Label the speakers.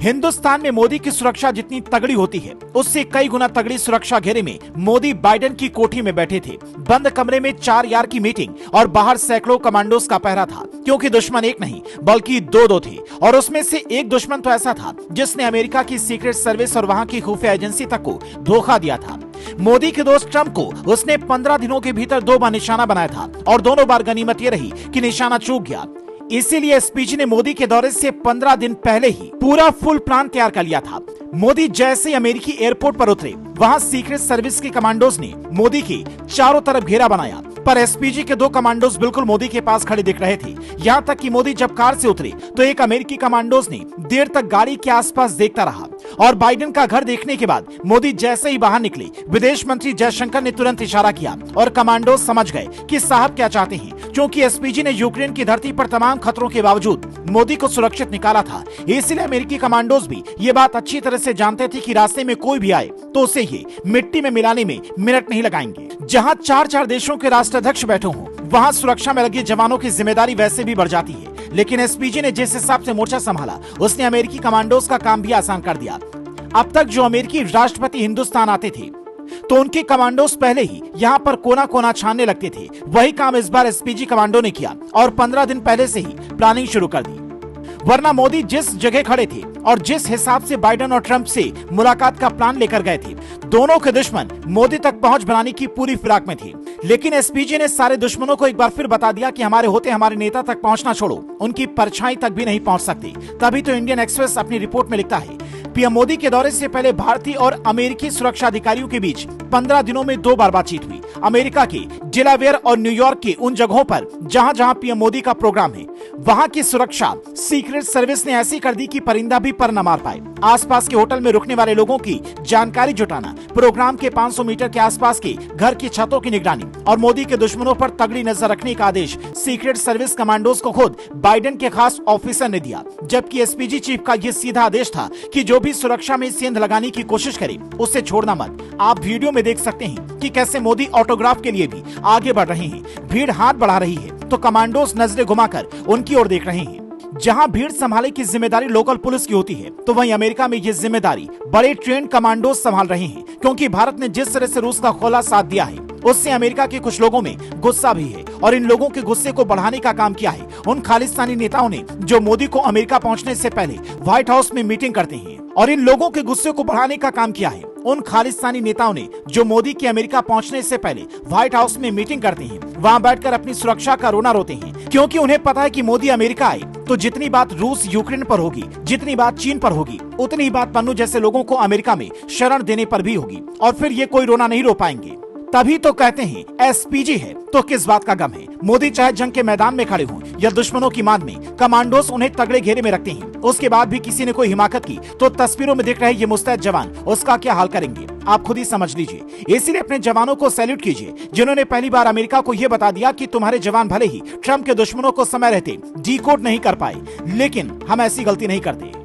Speaker 1: हिंदुस्तान में मोदी की सुरक्षा जितनी तगड़ी होती है, उससे कई गुना तगड़ी सुरक्षा घेरे में मोदी बाइडेन की कोठी में बैठे थे। बंद कमरे में 4 यार की मीटिंग और बाहर सैकड़ों कमांडोज का पहरा था, क्योंकि दुश्मन एक नहीं बल्कि दो थे। और उसमें से एक दुश्मन तो ऐसा था जिसने अमेरिका की सीक्रेट सर्विस और वहां की खुफिया एजेंसी तक को धोखा दिया था। मोदी के दोस्त ट्रंप को उसने 15 दिनों के भीतर 2 बार निशाना बनाया था और दोनों बार गनीमत ये रही कि निशाना चूक गया। इसीलिए एसपीजी ने मोदी के दौरे से 15 दिन पहले ही पूरा फुल प्लान तैयार कर लिया था। मोदी जैसे ही अमेरिकी एयरपोर्ट पर उतरे, वहां सीक्रेट सर्विस के कमांडोज ने मोदी के चारों तरफ घेरा बनाया, पर एसपीजी के 2 कमांडोज बिल्कुल मोदी के पास खड़े दिख रहे थे। यहाँ तक कि मोदी जब कार से उतरे तो एक अमेरिकी कमांडोज ने देर तक गाड़ी के आसपास देखता रहा। और बाइडेन का घर देखने के बाद मोदी जैसे ही बाहर निकले, विदेश मंत्री जयशंकर ने तुरंत इशारा किया और कमांडोज समझ गए कि साहब क्या चाहते हैं। क्योंकि एसपीजी ने यूक्रेन की धरती पर तमाम खतरों के बावजूद मोदी को सुरक्षित निकाला था, इसलिए अमेरिकी कमांडोज भी ये बात अच्छी तरह से जानते थे कि रास्ते में कोई भी आए तो उसे ये मिट्टी में मिलाने में मिनट नहीं लगाएंगे। जहां 4 देशों के राष्ट्राध्यक्ष बैठे हों, वहां सुरक्षा में लगे जवानों की जिम्मेदारी वैसे भी बढ़ जाती है। लेकिन एसपीजी ने जिस हिसाब से मोर्चा संभाला, उसने अमेरिकी कमांडोज का काम भी आसान कर दिया। अब तक जो अमेरिकी राष्ट्रपति हिंदुस्तान आते थे तो उनके कमांडोज पहले ही यहाँ पर कोना कोना छानने लगते थे। वही काम इस बार एसपीजी कमांडो ने किया और 15 दिन पहले से ही प्लानिंग शुरू कर दी। वरना मोदी जिस जगह खड़े थे और जिस हिसाब से बाइडेन और ट्रंप से मुलाकात का प्लान लेकर गए थे, दोनों के दुश्मन मोदी तक पहुंच बनाने की पूरी फिराक में थे। लेकिन एसपीजी ने सारे दुश्मनों को एक बार फिर बता दिया कि हमारे होते हमारे नेता तक पहुंचना छोड़ो, उनकी परछाई तक भी नहीं पहुंच सकती। तभी तो इंडियन एक्सप्रेस अपनी रिपोर्ट में लिखता है, पीएम मोदी के दौरे से पहले भारतीय और अमेरिकी सुरक्षा अधिकारियों के बीच 15 दिनों में 2 बार बातचीत हुई। अमेरिका के डेलावेयर और न्यूयॉर्क के उन जगहों पर जहां जहां पीएम मोदी का प्रोग्राम है, वहां की सुरक्षा सीक्रेट सर्विस ने ऐसी कर दी कि परिंदा भी पर न मार पाए। आसपास के होटल में रुकने वाले लोगों की जानकारी जुटाना, प्रोग्राम के 500 मीटर के आसपास के घर की छतों की निगरानी और मोदी के दुश्मनों पर तगड़ी नजर रखने का आदेश सीक्रेट सर्विस कमांडोज को खुद बाइडेन के खास ऑफिसर ने दिया। जबकि एसपीजी चीफ का यह सीधा आदेश था कि जो भी सुरक्षा में सेंध लगाने की कोशिश करे उसे छोड़ना मत। आप वीडियो में देख सकते हैं कि कैसे मोदी ऑटोग्राफ के लिए भी आगे बढ़ रहे हैं। भीड़ हाथ बढ़ा रही है तो कमांडोज नजरें घुमाकर उनकी ओर देख रहे हैं। जहां भीड़ संभालने की जिम्मेदारी लोकल पुलिस की होती है, तो वहीं अमेरिका में ये जिम्मेदारी बड़े ट्रेंड कमांडोज संभाल रहे हैं। क्योंकि भारत ने जिस तरह से रूस का खोला साथ दिया है, उससे अमेरिका के कुछ लोगों में गुस्सा भी है और इन लोगों के गुस्से को बढ़ाने का काम किया है उन खालिस्तानी नेताओं ने जो मोदी को अमेरिका पहुंचने से पहले व्हाइट हाउस में मीटिंग करते हैं। और इन लोगों के गुस्से को बढ़ाने का काम किया है उन खालिस्तानी नेताओं ने जो मोदी के अमेरिका पहुंचने से पहले व्हाइट हाउस में मीटिंग करते हैं, वहां बैठकर अपनी सुरक्षा का रोना रोते हैं। क्योंकि उन्हें पता है कि मोदी अमेरिका आए तो जितनी बात रूस यूक्रेन पर होगी, जितनी बात चीन पर होगी, उतनी ही बात पन्नू जैसे लोगों को अमेरिका में शरण देने पर भी होगी और फिर ये कोई रोना नहीं रो पाएंगे। तभी तो कहते हैं एसपीजी है तो किस बात का गम है। मोदी चाहे जंग के मैदान में खड़े हों या दुश्मनों की मार में, कमांडोज उन्हें तगड़े घेरे में रखते हैं। उसके बाद भी किसी ने कोई हिमाकत की तो तस्वीरों में दिख रहे ये मुस्तैद जवान उसका क्या हाल करेंगे, आप खुद ही समझ लीजिए। इसीलिए अपने जवानों को सैल्यूट कीजिए जिन्होंने पहली बार अमेरिका को यह बता दिया कि तुम्हारे जवान भले ही ट्रंप के दुश्मनों को समय रहते डिकोड नहीं कर पाए, लेकिन हम ऐसी गलती नहीं करते।